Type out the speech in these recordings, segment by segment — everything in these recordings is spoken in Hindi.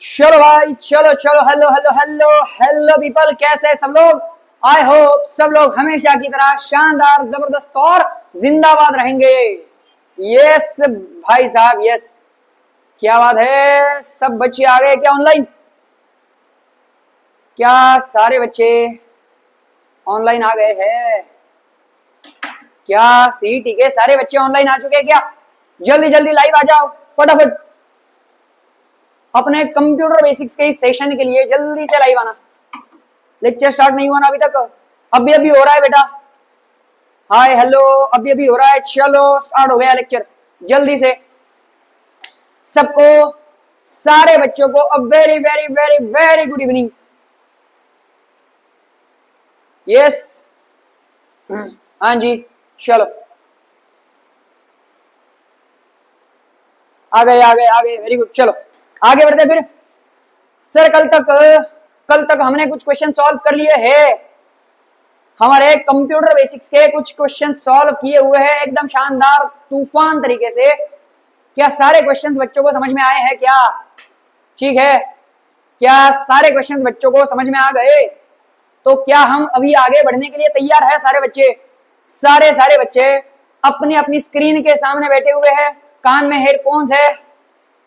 चलो भाई, चलो चलो, hello hello hello hello people, कैसे सब लोग। आई होप सब लोग हमेशा की तरह शानदार, जबरदस्त और जिंदाबाद रहेंगे। यस भाई साहब, यस। क्या बात है, सब बच्चे आ गए क्या ऑनलाइन? क्या सारे बच्चे ऑनलाइन आ गए हैं? क्या सीईटी के सारे बच्चे ऑनलाइन आ चुके हैं क्या? जल्दी जल्दी लाइव आ जाओ फटाफट। अपने कंप्यूटर बेसिक्स के इस सेशन के लिए जल्दी से लाइव आना। लेक्चर स्टार्ट नहीं हुआ ना अभी तक? अभी अभी हो रहा है बेटा। हाय हेलो, अभी अभी हो रहा है। चलो स्टार्ट हो गया लेक्चर। जल्दी से सबको, सारे बच्चों को a very very very very good evening. Yes, हाँ जी, चलो आ गए आ गए आ गए, वेरी गुड। चलो आगे बढ़ते फिर। सर कल तक हमने कुछ क्वेश्चन सॉल्व कर लिए हैं। हमारे कंप्यूटर बेसिक्स के कुछ क्वेश्चन सॉल्व किए हुए हैं एकदम शानदार तूफान तरीके से। क्या सारे क्वेश्चंस बच्चों को समझ में आए हैं क्या? ठीक है, क्या सारे क्वेश्चंस बच्चों को समझ में आ गए? तो क्या हम अभी आगे बढ़ने के लिए तैयार है सारे बच्चे? सारे बच्चे अपनी अपनी स्क्रीन के सामने बैठे हुए हैं, कान में हेडफोन्स है,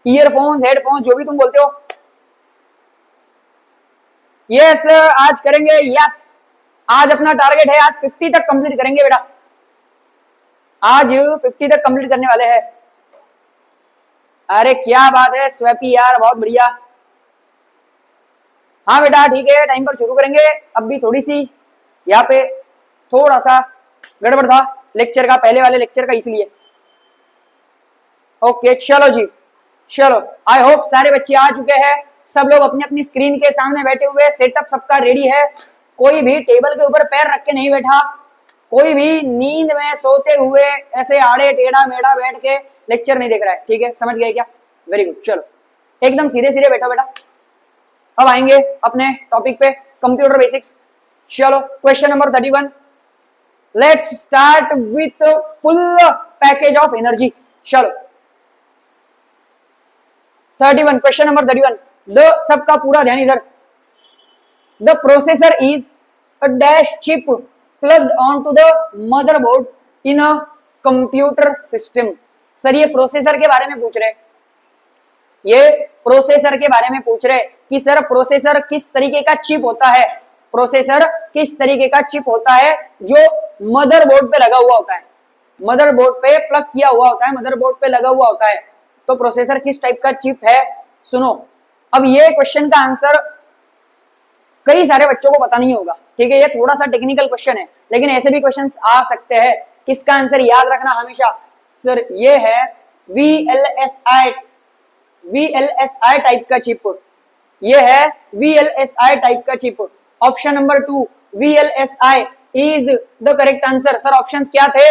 ईयरफोन्स, हेडफोन्स, जो भी तुम बोलते हो। यस, आज करेंगे। यस, आज अपना टारगेट है, आज 50 तक कंप्लीट करेंगे बेटा। आज 50 तक कंप्लीट करने वाले हैं। अरे क्या बात है स्वैपी यार, बहुत बढ़िया। हाँ बेटा ठीक है, टाइम पर शुरू करेंगे। अब भी थोड़ी सी यहाँ पे थोड़ा सा गड़बड़ था लेक्चर का, पहले वाले लेक्चर का, इसलिए। ओके चलो जी, चलो। आई होप सारे बच्चे आ चुके हैं, सब लोग अपनी अपनी स्क्रीन के सामने बैठे हुए, सेटअप सबका रेडी है। कोई भी टेबल के ऊपर पैर रख के नहीं बैठा, कोई भी नींद में सोते हुए ऐसे आड़े टेढ़ा मेढ़ा बैठ के लेक्चर नहीं देख रहा है। ठीक है, समझ गए क्या? Very good. चलो एकदम सीधे सीधे बैठो बेटा। अब आएंगे अपने टॉपिक पे, कंप्यूटर बेसिक्स। चलो question number 31। Let's start with full package of energy. चलो 31, क्वेश्चन नंबर 31। सबका पूरा ध्यान इधर। The processor is a dash chip plugged on to the motherboard in a computer system. Sir ये प्रोसेसर के बारे में पूछ रहे, ये प्रोसेसर के बारे में पूछ रहे कि सर प्रोसेसर किस तरीके का चिप होता है। प्रोसेसर किस तरीके का चिप होता है जो मदरबोर्ड पे लगा हुआ होता है, मदरबोर्ड पे प्लग किया हुआ होता है, मदरबोर्ड पे लगा हुआ होता है। तो प्रोसेसर किस टाइप का चिप है? सुनो, अब ये क्वेश्चन का आंसर कई सारे बच्चों को पता नहीं होगा। ठीक है, ये थोड़ा सा टेक्निकल क्वेश्चन है, लेकिन ऐसे भी क्वेश्चंस आ सकते हैं। किसका आंसर याद रखना हमेशा, सर ये है VLSI, VLSI टाइप का चिप। ये है VLSI टाइप का chip. Option number 2 VLSI is the correct answer. Sir options क्या थे?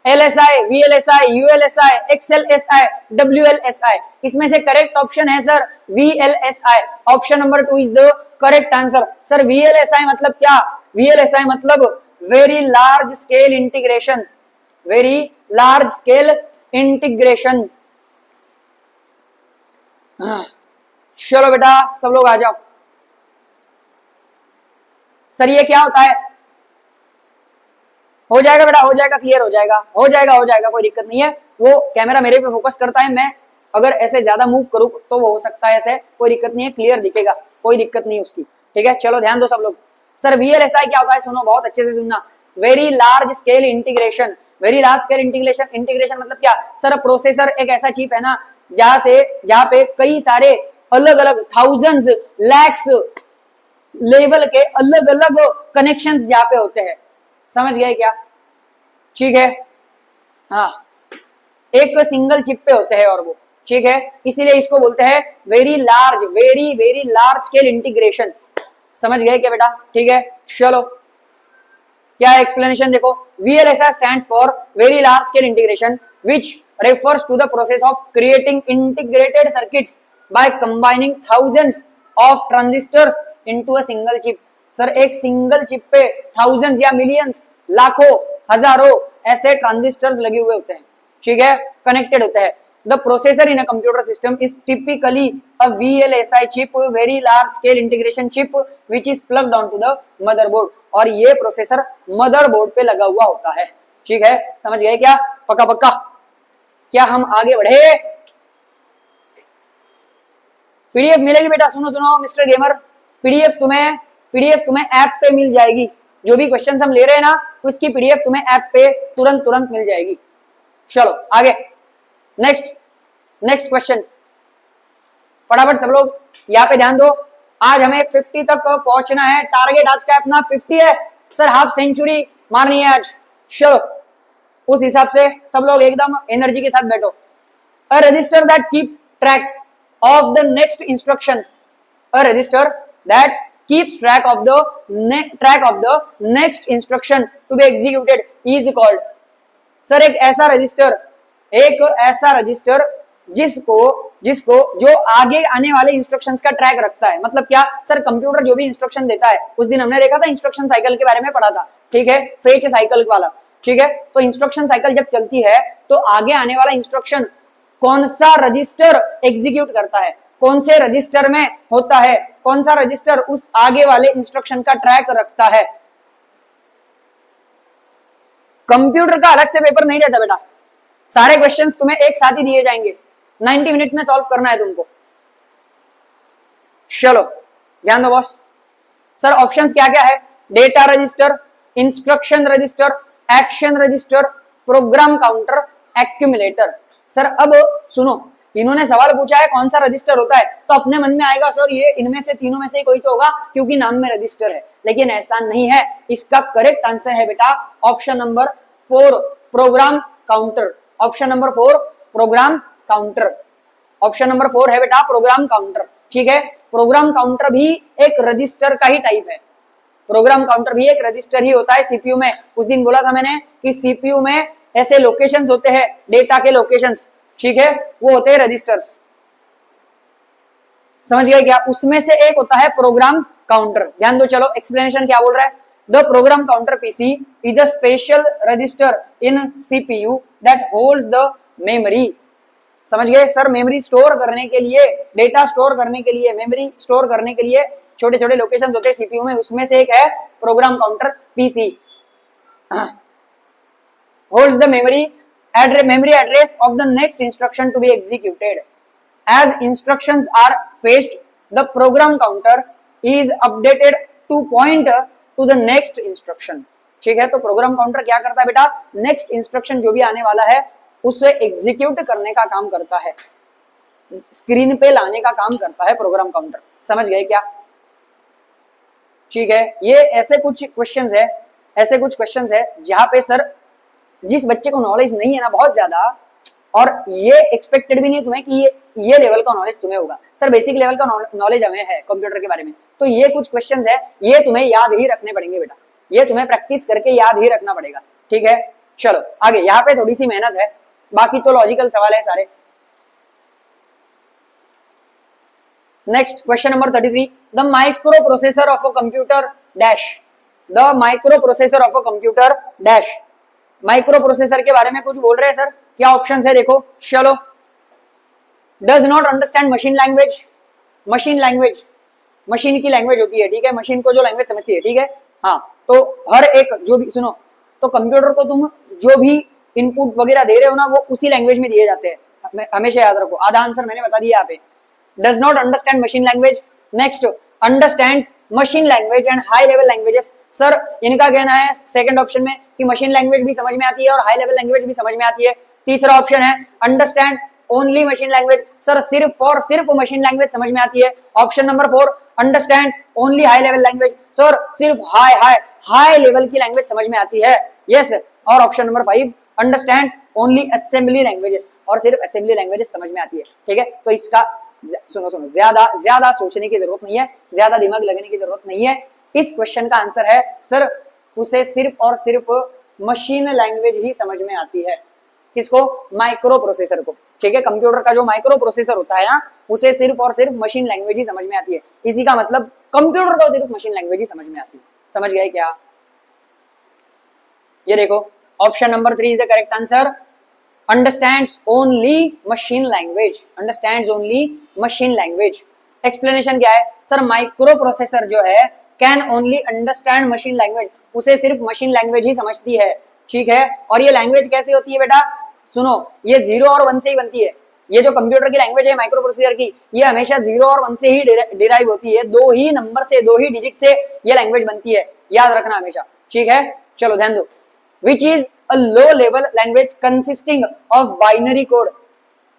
LSI, VLSI, ULSI, XLSI, WLSI। इसमें से करेक्ट ऑप्शन है sir VLSI। Option number 2 is the correct answer. Sir VLSI मतलब क्या? VLSI मतलब very large scale integration, very large scale integration. चलो बेटा सब लोग आ जाओ। सर ये क्या होता है? हो जाएगा बेटा, हो जाएगा, क्लियर हो जाएगा, हो जाएगा, हो जाएगा, कोई दिक्कत नहीं है। वो कैमरा मेरे पे फोकस करता है, मैं अगर ऐसे ज्यादा मूव करूं तो वो हो सकता है ऐसे, कोई दिक्कत नहीं है, क्लियर दिखेगा, कोई दिक्कत नहीं उसकी। ठीक है, चलो ध्यान दो सब लोग। सर VLSI क्या होता है? सुनो बहुत अच्छे से सुनना। Very large scale integration. Very large scale integration, integration मतलब क्या? सर प्रोसेसर एक ऐसा चिप है ना जहां पे कई सारे अलग अलग थाउजेंड्स लैक्स लेवल के अलग अलग कनेक्शंस जहां पे होते हैं। समझ गए क्या? ठीक है, हाँ, एक सिंगल चिप पे होते हैं और वो, ठीक है, इसीलिए इसको बोलते हैं very large, very very large scale integration. समझ गए क्या बेटा? ठीक है, चलो क्या एक्सप्लेनेशन देखो। VLSI stands for very large scale integration which refers to the process of creating integrated circuits by combining thousands of transistors into a single chip। Sir एक सिंगल चिप पे थाउजेंड्स या मिलियंस, लाखों, हजारों ऐसे ट्रांजिस्टर्स लगे हुए होते हैं। ठीक है, कनेक्टेड होता है। The processor in a computer system is typically a VLSI chip, very large scale integration chip which is plugged on to the motherboard, और ये प्रोसेसर मदरबोर्ड पे लगा हुआ होता है। ठीक है, समझ गए क्या? पक्का पक्का? क्या हम आगे बढ़े? पीडीएफ मिलेगी बेटा, सुनो सुनो मिस्टर गेमर, पीडीएफ तुम्हें ऐप पे मिल जाएगी। जो भी क्वेश्चन हम ले रहे हैं ना, उसकी पीडीएफ तुम्हें ऐप पे तुरंत मिल जाएगी। चलो आगे, नेक्स्ट क्वेश्चन, फटाफट सब लोग यहाँ पे ध्यान दो। आज हमें 50 तक पहुंचना है, टारगेट आज का अपना 50 है सर, हाफ सेंचुरी मारनी है आज। चलो उस हिसाब से सब लोग एकदम एनर्जी के साथ बैठो। A register that keeps track of the next instruction, a register that keeps track of the next instruction to be executed is called, sir एक ऐसा रजिस्टर जिसको जो आगे आने वाले इंस्ट्रक्शंस का ट्रैक रखता है। मतलब क्या सर, कंप्यूटर जो भी इंस्ट्रक्शन देता है, उस दिन हमने देखा था इंस्ट्रक्शन साइकिल के बारे में पढ़ा था, ठीक है, फेच साइकिल वाला, ठीक है। तो इंस्ट्रक्शन साइकिल जब चलती है तो आगे आने वाला इंस्ट्रक्शन कौन सा रजिस्टर एग्जीक्यूट करता है, कौन से रजिस्टर में होता है, कौन सा रजिस्टर उस आगे वाले इंस्ट्रक्शन का ट्रैक रखता है। कंप्यूटर का अलग से पेपर नहीं रहता बेटा, सारे क्वेश्चंस तुम्हें एक साथ ही दिए जाएंगे, 90 मिनट्स में सॉल्व करना है तुमको। चलो ध्यान दो बॉस। सर ऑप्शंस क्या क्या है? Data register, instruction register, action register, program counter, accumulator. Sir अब सुनो, इन्होंने सवाल पूछा है कौन सा रजिस्टर होता है, तो अपने मन में आएगा सर ये इनमें से तीनों में से कोई तो होगा क्योंकि नाम में रजिस्टर है, लेकिन ऐसा नहीं है। इसका करेक्ट आंसर है बेटा option number 4, program counter. Option number 4 program counter, option number 4 है बेटा प्रोग्राम काउंटर। ठीक है, प्रोग्राम काउंटर भी एक रजिस्टर का ही टाइप है, प्रोग्राम काउंटर भी एक रजिस्टर ही होता है सीपीयू में। उस दिन बोला था मैंने कि सीपीयू में ऐसे लोकेशंस होते हैं, डेटा के लोकेशंस, ठीक है, वो होते हैं रजिस्टर्स। समझ गए क्या? उसमें से एक होता है प्रोग्राम काउंटर। ध्यान दो, चलो एक्सप्लेनेशन क्या बोल रहा है। The program counter PC is a special register in CPU that holds the memory. समझ गए सर, मेमोरी स्टोर करने के लिए, डेटा स्टोर करने के लिए, मेमोरी स्टोर करने के लिए छोटे छोटे लोकेशन होते हैं सीपीयू में, उसमें से एक है program counter PC. Holds the memory address of the next instruction to be executed. As instructions are fetched, the program counter is updated to point to the next instruction. ठीक है, तो प्रोग्राम काउंटर क्या करता है बेटा? नेक्स्ट इंस्ट्रक्शन जो भी आने वाला है उसे एग्जीक्यूट करने का काम करता है, स्क्रीन पे लाने का काम करता है प्रोग्राम काउंटर। समझ गए क्या? ठीक है, ये ऐसे कुछ क्वेश्चंस है जहां पे सर जिस बच्चे को नॉलेज नहीं है ना बहुत ज्यादा, और ये एक्सपेक्टेड भी नहीं तुम्हें कि ये लेवल का नॉलेज तुम्हें होगा। सर बेसिक लेवल का नॉलेज हमें है कंप्यूटर के बारे में, तो ये कुछ क्वेश्चंस है, ये तुम्हें याद ही रखने पड़ेंगे बेटा, ये तुम्हें प्रैक्टिस करके याद ही रखना पड़ेगा। ठीक है, चलो आगे, यहाँ पे थोड़ी सी मेहनत है, बाकी तो लॉजिकल सवाल है सारे। Next question number 33, the micro processor of a computer dash, the micro processor of a computer dash. Micro processor के बारे में कुछ बोल रहे हैं सर, क्या ऑप्शन है देखो। चलो, does not understand machine language, machine की लैंग्वेज होती है, ठीक है, मशीन को जो लैंग्वेज समझती है, ठीक है। हाँ, तो हर एक जो भी सुनो, तो कंप्यूटर को तुम जो भी इनपुट वगैरह दे रहे हो ना, वो उसी लैंग्वेज में दिए जाते हैं, हमेशा याद रखो। आधा आंसर मैंने बता दिया यहाँ पे। Does not understand machine language. Next, understands machine language and high level languages. Sir इनका कहना है सेकंड ऑप्शन में कि मशीन लैंग्वेज भी समझ में आती है और हाई लेवल लैंग्वेज भी समझ में आती है। तीसरा ऑप्शन है understand only machine language. Sir सिर्फ और सिर्फ मशीन लैंग्वेज समझ में आती है। Option number 4 understands only high level language. Sir सिर्फ हाई लेवल की लैंग्वेज समझ में आती है। यस। और option number 5 understands only assembly languages, और सिर्फ असेंबली लैंग्वेजेस समझ में आती है। ठीक है, तो इसका सुनो ज्यादा सोचने की जरूरत नहीं है, ज्यादा दिमाग लगने की जरूरत नहीं है। इस क्वेश्चन का आंसर है सर, उसे सिर्फ और सिर्फ मशीन लैंग्वेज ही समझ में आती है। किसको? माइक्रो प्रोसेसर को। ठीक है, कंप्यूटर का जो माइक्रो प्रोसेसर होता है ना, उसे सिर्फ और सिर्फ मशीन लैंग्वेज ही समझ में आती है। इसी का मतलब कंप्यूटर को सिर्फ मशीन लैंग्वेज ही समझ में आती है। समझ गए क्या? ये देखो, option number 3 is the correct answer. Understands only machine language, understands only machine language. Explanation क्या है सर, माइक्रो प्रोसेसर जो है can only understand machine language, उसे सिर्फ मशीन लैंग्वेज ही समझती है, ठीक है। और ये लैंग्वेज कैसी होती है बेटा, सुनो, ये 0 और 1 से ही बनती है। ये जो कंप्यूटर की लैंग्वेज है माइक्रो प्रोसेसर की, ये हमेशा 0 और 1 से ही डिराइव होती है, 2 ही नंबर से, 2 ही डिजिट से ये लैंग्वेज बनती है, याद रखना हमेशा, ठीक है। चलो ध्यान दो, which is a low level language consisting of binary code.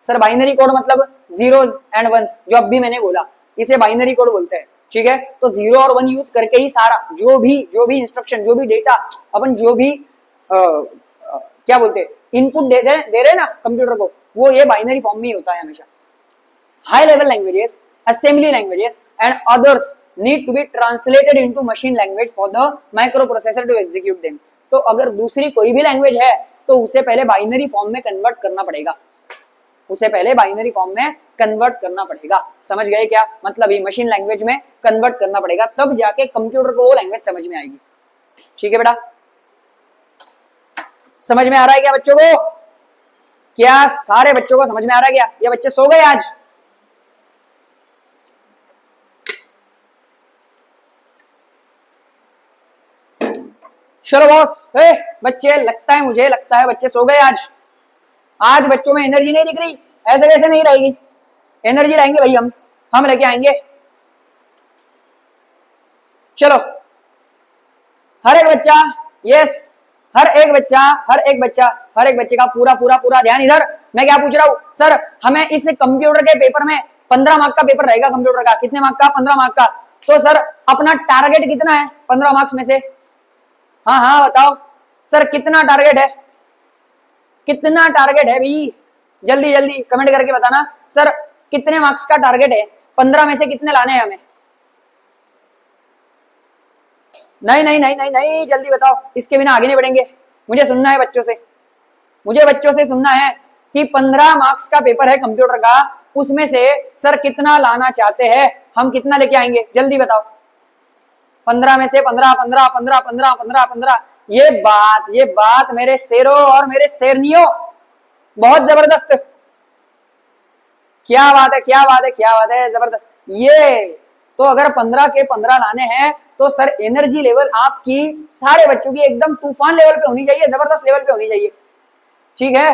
Sir binary code मतलब जीरोज एंड वंस, जो अब भी मैंने बोला, इसे बाइनरी कोड बोलते हैं, ठीक है। तो 0 और 1 यूज करके ही सारा जो भी इंस्ट्रक्शन, जो भी डेटा, अपन जो भी क्या बोलते हैं इनपुट दे रहे ना कंप्यूटर को, वो ये बाइनरी फॉर्म में ही होता है हमेशा। High level languages, assembly languages and others need to be translated into machine language for the microprocessor to execute them. तो अगर दूसरी कोई भी लैंग्वेज है तो उसे पहले बाइनरी फॉर्म में कन्वर्ट करना पड़ेगा, उसे पहले बाइनरी फॉर्म में कन्वर्ट करना पड़ेगा, समझ गए क्या मतलब, ये मशीन लैंग्वेज में कन्वर्ट करना पड़ेगा, तब जाके कंप्यूटर को वो लैंग्वेज समझ में आएगी, ठीक है बेटा। समझ में आ रहा है क्या बच्चों को, क्या सारे बच्चों को समझ में आ रहा है क्या, ये बच्चे सो गए आज? चलो बॉस, बच्चे लगता है, मुझे लगता है बच्चे सो गए आज। आज बच्चों में एनर्जी नहीं दिख रही, ऐसे कैसे नहीं रहेगी, एनर्जी लाएंगे भाई, हम लेके आएंगे। चलो हर एक बच्चा, यस, हर एक बच्चे का पूरा पूरा पूरा ध्यान इधर। मैं क्या पूछ रहा हूं सर, हमें इस कंप्यूटर के पेपर में 15 मार्क का पेपर रहेगा कंप्यूटर का, कितने मार्क का, 15 मार्क का। तो सर अपना टारगेट कितना है 15 मार्क्स में से? हाँ हाँ बताओ सर, कितना टारगेट है, कितना टारगेट है भाई, जल्दी जल्दी कमेंट करके बताना सर, कितने मार्क्स का टारगेट है, 15 में से कितने लाने हैं हमें? नहीं नहीं नहीं नहीं नहीं, जल्दी बताओ, इसके बिना आगे नहीं बढ़ेंगे। मुझे सुनना है बच्चों से, मुझे बच्चों से सुनना है कि 15 मार्क्स का पेपर है कंप्यूटर का, उसमें से सर कितना लाना चाहते हैं, हम कितना लेके आएंगे, जल्दी बताओ। 15 में से 15 15 15 15 15 15, ये बात मेरे शेरों और मेरे शेरनियों, बहुत जबरदस्त, क्या बात है, क्या बात है, क्या बात है, जबरदस्त। ये तो अगर 15 के 15 लाने हैं तो सर एनर्जी लेवल आपकी सारे बच्चों की एकदम तूफान लेवल पे होनी चाहिए, जबरदस्त लेवल पे होनी चाहिए, ठीक है।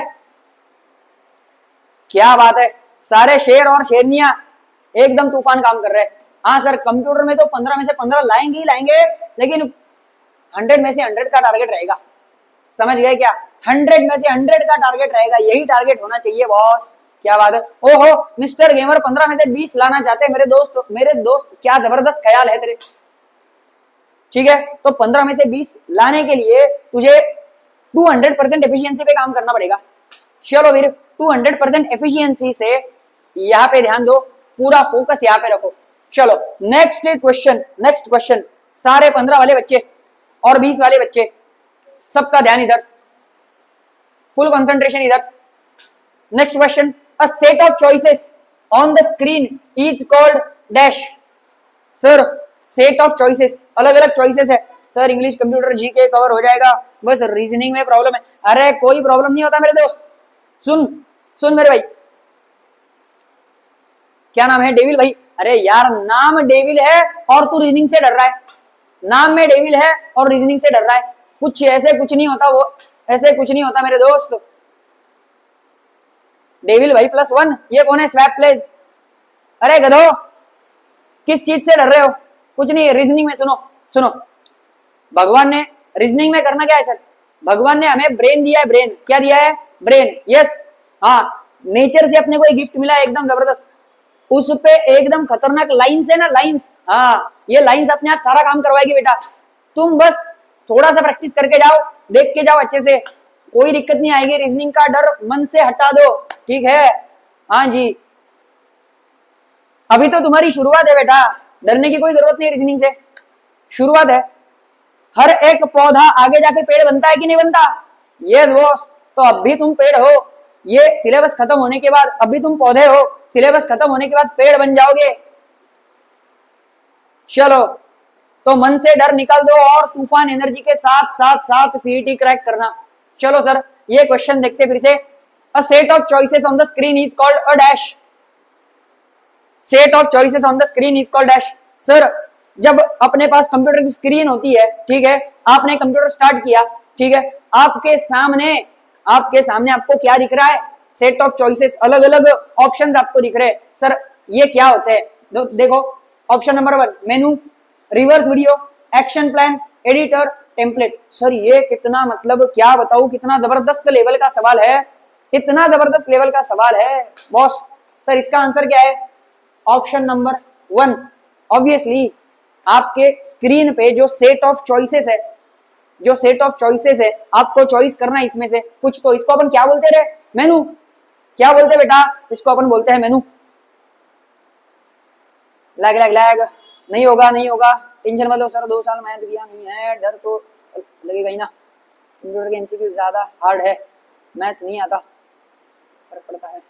क्या बात है, सारे शेर और शेरनियां एकदम तूफान काम कर रहे हैं। हाँ सर, कंप्यूटर में तो 15 में से 15 लाएंगे ही लाएंगे, लेकिन 100 में से 100 का टारगेट रहेगा, समझ गए क्या, 100 में से 100 का टारगेट रहेगा, यही टारगेट होना चाहिए बॉस। क्या बात है, ओहो मिस्टर गेमर 15 में से 20 लाना चाहते हैं मेरे दोस्त, क्या जबरदस्त ख्याल है तेरे, ठीक है। तो 15 में से 20 लाने के लिए तुझे 200% एफिशिएंसी पे काम करना पड़ेगा। चलो वीर, 200% एफिशिएंसी से यहाँ पे ध्यान दो, पूरा फोकस यहाँ पे रखो। चलो नेक्स्ट क्वेश्चन, सारे 15 वाले बच्चे और 20 वाले बच्चे, सबका ध्यान इधर, फुल कंसंट्रेशन इधर। Next question, a set of choices on the screen is called dash. Sir set of choices, अलग अलग चॉइसेस है sir, English computer GK cover हो जाएगा, बस रीजनिंग में प्रॉब्लम है। अरे कोई प्रॉब्लम नहीं होता मेरे दोस्त, सुन मेरे भाई, क्या नाम है, डेविल भाई। अरे यार नाम डेविल है और तू रीजनिंग से डर रहा है, नाम में डेविल है और रीजनिंग से डर रहा है, कुछ ऐसे कुछ नहीं होता, वो ऐसे कुछ नहीं होता मेरे दोस्त। डेविल भाई +1, ये कौन है, स्वैप प्लेज। अरे गधो, किस चीज से डर रहे हो, कुछ नहीं, रीजनिंग में सुनो, भगवान ने रीजनिंग में करना क्या है सर, भगवान ने हमें ब्रेन दिया है, ब्रेन क्या दिया है, ब्रेन, यस, हाँ, नेचर से अपने को एक गिफ्ट मिला है एकदम जबरदस्त, उस पे एकदम खतरनाक लाइंस है ना, लाइंस, हाँ ये लाइंस अपने आप सारा काम करवाएगी बेटा, तुम बस थोड़ा सा प्रैक्टिस करके जाओ, देख के जाओ अच्छे से, कोई दिक्कत नहीं आएगी, रीजनिंग का डर मन से हटा दो, ठीक है। हाँ जी, अभी तो तुम्हारी शुरुआत है बेटा, डरने की कोई जरूरत नहीं, रीजनिंग से शुरुआत है। हर एक पौधा आगे जाके पेड़ बनता है कि नहीं बनता, यस बॉस, तो अब भी तुम पेड़ हो, ये सिलेबस खत्म होने के बाद, अभी तुम पौधे हो, सिलेबस खत्म होने के बाद पेड़ बन जाओगे। चलो तो मन से डर निकाल दो और तूफान एनर्जी के साथ साथ सीईटी क्रैक करना। चलो सर, ये क्वेश्चन देखते फिर से, A set of choices on the screen is called a dash. Set of choices on the screen is called dash. Sir जब अपने पास कंप्यूटर की स्क्रीन होती है, ठीक है, आपने कंप्यूटर स्टार्ट किया, ठीक है, आपके सामने आपको क्या दिख रहा है? सेट ऑफ चॉइसेस, अलग अलग ऑप्शंस आपको दिख रहे हैं। सर ये क्या होते हैं? देखो ऑप्शन नंबर 1 मेनू, reverse video, action plan, editor, template. Sir ये कितना, मतलब क्या बताऊं, कितना जबरदस्त लेवल का सवाल है, इतना जबरदस्त लेवल का सवाल है बॉस। सर इसका आंसर क्या है? Option number 1। ऑब्वियसली आपके स्क्रीन पे जो सेट ऑफ चॉइसेस है, आपको चॉइस करना है इसमें से कुछ। तो इसको अपन क्या बोलते रहे? मेनू। क्या बोलते बेटा? इसको अपन बोलते हैं मेनू। लैग नहीं होगा, टेंशन मत लो सर, 2 साल मैथ दिया नहीं है, डर तो लगेगा ही ना। कंप्यूटर के एमसीक्यू ज्यादा हार्ड है, मैथ्स नहीं आता, फर्क पड़ता है।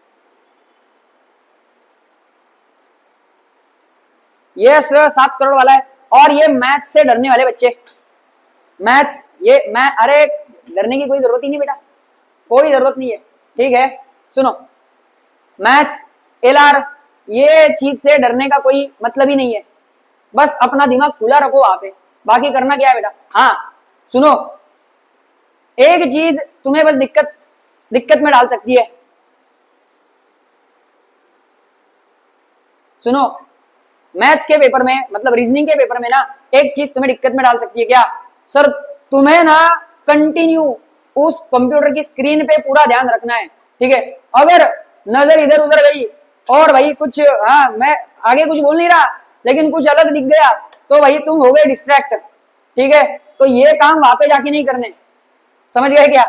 ये 7 करोड़ वाला है, और ये मैथ से डरने वाले बच्चे, मैथ्स अरे डरने की कोई जरूरत ही नहीं बेटा, कोई जरूरत नहीं है, ठीक है। सुनो, मैथ्स एलआर, ये चीज से डरने का कोई मतलब ही नहीं है, बस अपना दिमाग खुला रखो वहां पे, बाकी करना क्या है बेटा। हाँ सुनो, एक चीज तुम्हें बस दिक्कत में डाल सकती है। सुनो, मैथ्स के पेपर में, मतलब रीजनिंग के पेपर में ना, एक चीज तुम्हें दिक्कत में डाल सकती है। क्या? सर तुम्हें ना कंटिन्यू उस कंप्यूटर की स्क्रीन पे पूरा ध्यान रखना है, ठीक है। अगर नजर इधर उधर गई और भाई कुछ, हाँ मैं आगे कुछ बोल नहीं रहा, लेकिन कुछ अलग दिख गया, तो भाई तुम हो गए डिस्ट्रैक्ट, ठीक है। तो ये काम वहां पे जाके नहीं करने, समझ गए क्या?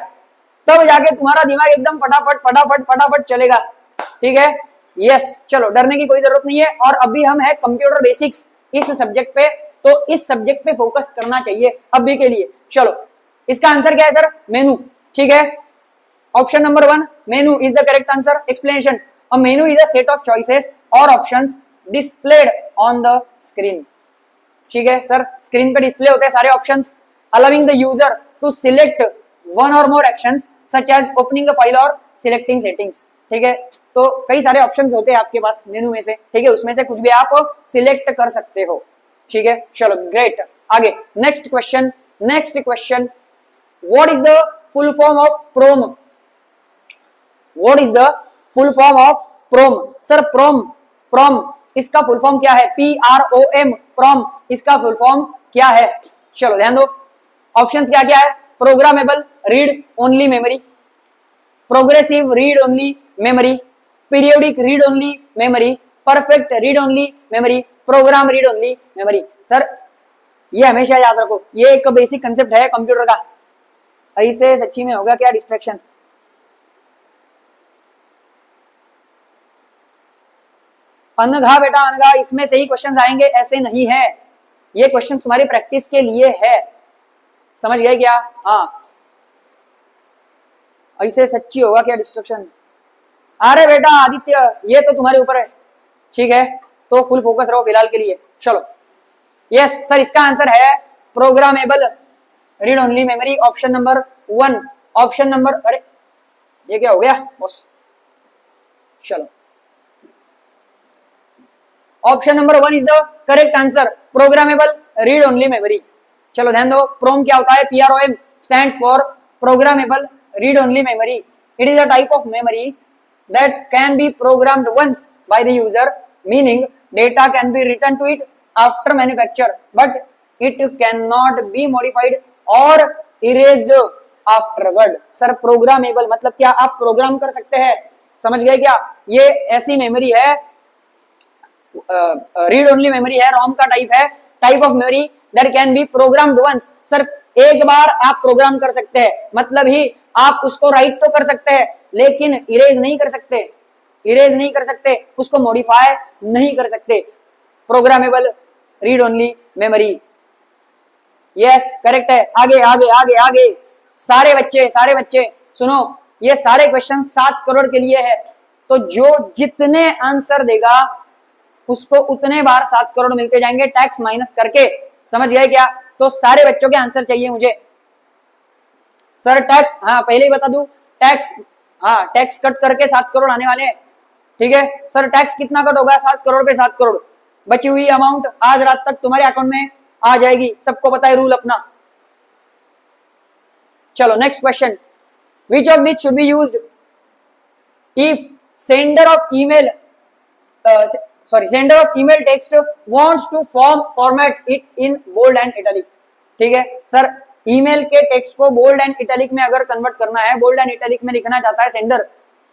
तब जाके तुम्हारा दिमाग एकदम फटाफट चलेगा, ठीक है। यस, चलो डरने की कोई जरूरत नहीं है। और अभी हम है कंप्यूटर बेसिक्स इस सब्जेक्ट पे, तो इस सब्जेक्ट पे फोकस करना चाहिए अभी के लिए। चलो इसका आंसर क्या है सर? मेनू, ठीक है। Option number 1 menu is the correct answer. Explanation, a menu is a set of choices और options displayed on the screen, ठीक है सर। स्क्रीन पे डिस्प्ले होते हैं सारे options, allowing the user to select one or more actions such as opening a file or selecting settings, ठीक है। तो कई सारे ऑप्शंस होते हैं आपके पास मेनू में से, ठीक है, उसमें से कुछ भी आप सिलेक्ट कर सकते हो, ठीक है। चलो ग्रेट, आगे next question. What is the full form of PROM? What is the full form of PROM? Sir PROM इसका फुल फॉर्म क्या है? PROM, प्रोम इसका फुल फॉर्म क्या है? चलो ध्यान दो, ऑप्शंस क्या क्या है? Programmable read only memory, progressive read only memory, periodic read only memory, perfect read only memory, program read only memory. Sir ये हमेशा याद रखो, ये एक बेसिक कंसेप्ट है कंप्यूटर का। ऐसे सच्ची में होगा क्या डिस्ट्रैक्शन? अनघा बेटा अनघा, इसमें से ही क्वेश्चंस आएंगे, ऐसे नहीं है। ये क्वेश्चन तुम्हारी प्रैक्टिस के लिए है, समझ गए क्या? हाँ, ऐसे सच्ची होगा क्या डिस्ट्रक्शन? अरे बेटा आदित्य, ये तो तुम्हारे ऊपर है, ठीक है, तो फुल फोकस रहो फिलहाल के लिए। चलो यस सर, इसका आंसर है programmable read only memory, option number 1। Option number, अरे ये क्या हो गया बॉस? चलो option number 1 is the correct answer, programmable read only memory. चलो ध्यान दो, प्रोम क्या होता है? PROM stands for programmable read only memory. It is a type of memory that can be programmed once by the user, meaning data can be written to it after manufacture, but it cannot be modified or erased afterward. Sir programmable मतलब क्या? आप प्रोग्राम कर सकते हैं, समझ गए क्या? ये ऐसी मेमोरी है, रीड ओनली मेमोरी है, रोम का टाइप है, type of memory that can be programmed once. Sir एक बार आप प्रोग्राम कर सकते हैं, मतलब ही आप उसको राइट तो कर सकते हैं, लेकिन इरेज नहीं कर सकते, उसको मॉडिफाई नहीं कर सकते। Programmable read only memory, yes correct है। आगे आगे आगे आगे, सारे बच्चे सुनो, ये सारे क्वेश्चन 7 करोड़ के लिए है, तो जो जितने आंसर देगा उसको उतने बार 7 करोड़ मिलते जाएंगे, टैक्स माइनस करके, समझ गए क्या? तो सारे बच्चों के आंसर चाहिए मुझे। सर टैक्स, हाँ पहले ही बता दूं, टैक्स हाँ, टैक्स कट करके 7 करोड़ आने वाले हैं। ठीक है सर, टैक्स कितना कट होगा? 7 करोड़ पे 7 करोड़। बची हुई अमाउंट आज रात तक तुम्हारे अकाउंट में आ जाएगी, सबको पता है रूल अपना। चलो next question, which of this should be used if sender of email sender of email text wants to format it in bold and italic. ठीक है सर, ईमेल के टेक्स्ट को बोल्ड एंड इटैलिक में अगर कन्वर्ट करना है, बोल्ड एंड इटैलिक में लिखना चाहता है सेंडर,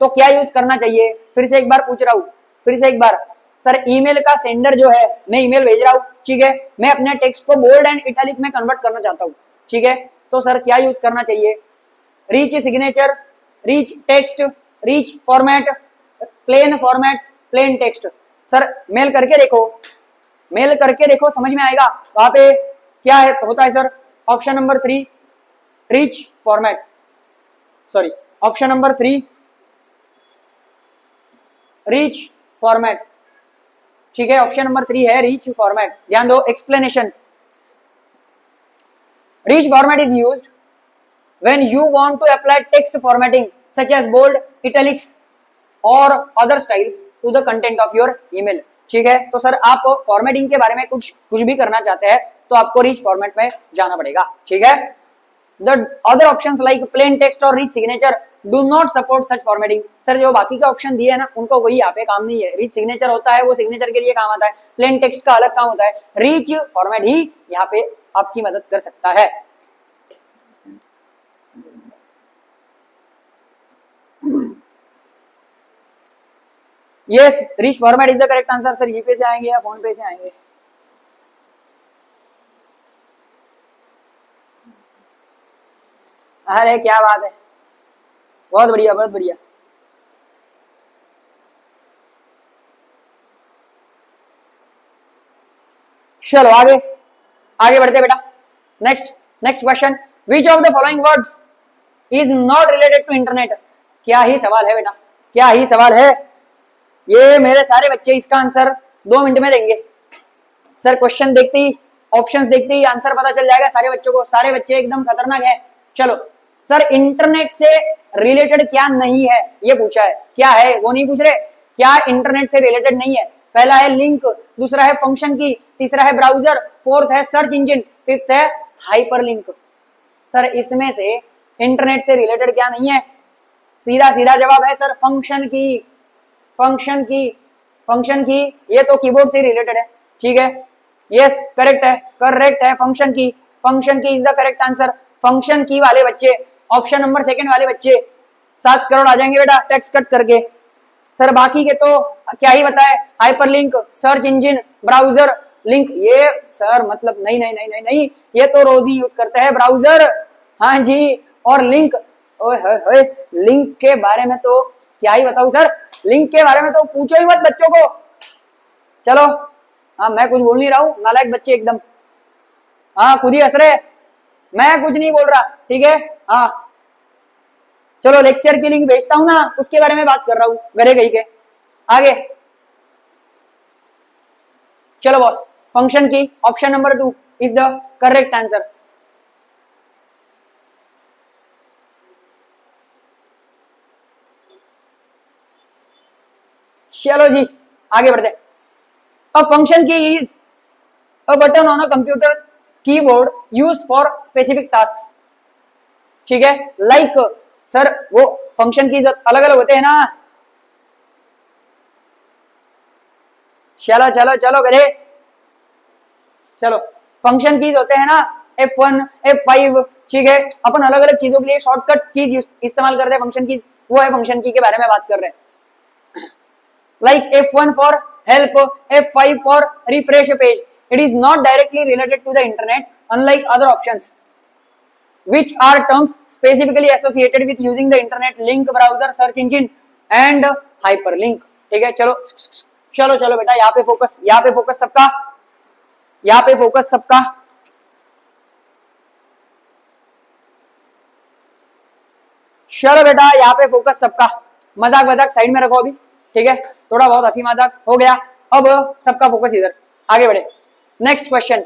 तो क्या यूज करना चाहिए? फिर से एक बार पूछ रहा हूं, फिर से एक बार। सर ईमेल का सेंडर जो है, मैं ईमेल भेज रहा हूं, ठीक है, मैं अपने टेक्स्ट को बोल्ड एंड इटैलिक में कन्वर्ट करना चाहता हूं, ठीक है, तो सर क्या यूज करना चाहिए? Rich signature, rich text, rich format, plain format, plain text. Sir mail करके देखो, मेल करके देखो, समझ में आएगा वहां पे क्या है, होता है sir. Option number 3 reach format, sorry option number 3 reach format, ठीक है, ऑप्शन नंबर 3 है रीच फॉर्मेट। ध्यान दो, explanation. Reach format is used when you want to apply text formatting such as bold, italics or other styles to the content of your email। ठीक है, तो सर आप फॉर्मेटिंग के बारे में कुछ भी करना चाहते हैं तो आपको रीच फॉर्मेट में जाना पड़ेगा। ठीक है, the other options like plain text और rich signature do not support such formatting. Sir जो बाकी का ऑप्शन दिए है ना, उनको कोई यहाँ पे काम नहीं है। रीच सिग्नेचर होता है, वो सिग्नेचर के लिए काम आता है, प्लेन टेक्स्ट का अलग काम होता है, रीच फॉर्मेट ही यहाँ पे आपकी मदद कर सकता है। Yes, rich format is the correct answer. Sir GPay से आएंगे या फोन पे से आएंगे? अरे क्या बात है, बहुत बढ़िया बहुत बढ़िया। चलो आगे आगे बढ़ते बेटा। Next question, which of the following words is not related to internet. क्या ही सवाल है बेटा, क्या ही सवाल है ये। मेरे सारे बच्चे इसका आंसर 2 मिनट में देंगे। सर क्वेश्चन देखते ही, ऑप्शंस देखते ही आंसर पता चल जाएगा सारे बच्चों को। सारे बच्चे एकदम खतरनाक है। चलो सर, इंटरनेट से रिलेटेड क्या नहीं है ये पूछा है, क्या है वो नहीं पूछ रहे, क्या इंटरनेट से रिलेटेड नहीं है। पहला है लिंक, दूसरा है फंक्शन की, तीसरा है ब्राउजर, फोर्थ है सर्च इंजन, फिफ्थ है हाइपरलिंक। सर इसमें से इंटरनेट से रिलेटेड क्या नहीं है? सीधा सीधा जवाब है सर फंक्शन की। फंक्शन की, फंक्शन की, ये तो कीबोर्ड से रिलेटेड है। ठीक है, यस करेक्ट है, करेक्ट है, फंक्शन की, फंक्शन की is the correct answer. Function की वाले बच्चे, ऑप्शन नंबर 2 वाले बच्चे 7 करोड़ आ जाएंगे बेटा टैक्स कट करके। सर बाकी के तो क्या ही बताए, hyperlink, search engine, browser, link, ये सर मतलब नहीं नहीं नहीं नहीं नहीं, ये तो रोज ही यूज करते हैं ब्राउजर। हाँ जी, और लिंक, ओए लिंक के बारे में तो क्या ही बताऊं सर, लिंक के बारे में तो पूछो ही मत बच्चों को। चलो हाँ, मैं कुछ बोल नहीं रहा हूँ, नालायक बच्चे एकदम। हाँ खुद ही हंस रहे, मैं कुछ नहीं बोल रहा। ठीक है हाँ, चलो लेक्चर की लिंक भेजता हूं ना, उसके बारे में बात कर रहा हूं, घरे गई के। आगे चलो बॉस, फंक्शन की option number 2 is the correct answer. चलो जी आगे बढ़ते। अ फंक्शन की is a button on a computer keyboard used for specific tasks. ठीक है, लाइक सर वो फंक्शन कीज अलग अलग होते हैं ना। चलो चलो चलो करे, चलो फंक्शन कीज होते हैं ना, F1 F5। ठीक है, अपन अलग अलग चीजों के लिए शॉर्टकट कीज इस्तेमाल करते हैं, फंक्शन कीज वो है फंक्शन की के बारे में बात कर रहे हैं। Like F1 for help, F5 for refresh page. It is not directly related to the internet unlike other options which are terms specifically associated with using the internet, link, browser, search engine and hyperlink। ठीक है, चलो चलो चलो बेटा, यहाँ पे फोकस, यहाँ पे फोकस सबका, यहाँ पे फोकस सबका। चलो बेटा यहाँ पे फोकस सबका, मजाक मजाक साइड में रखो अभी। ठीक है, थोड़ा बहुत हंसी मजाक हो गया, अब सबका फोकस इधर। आगे बढ़े। Next question,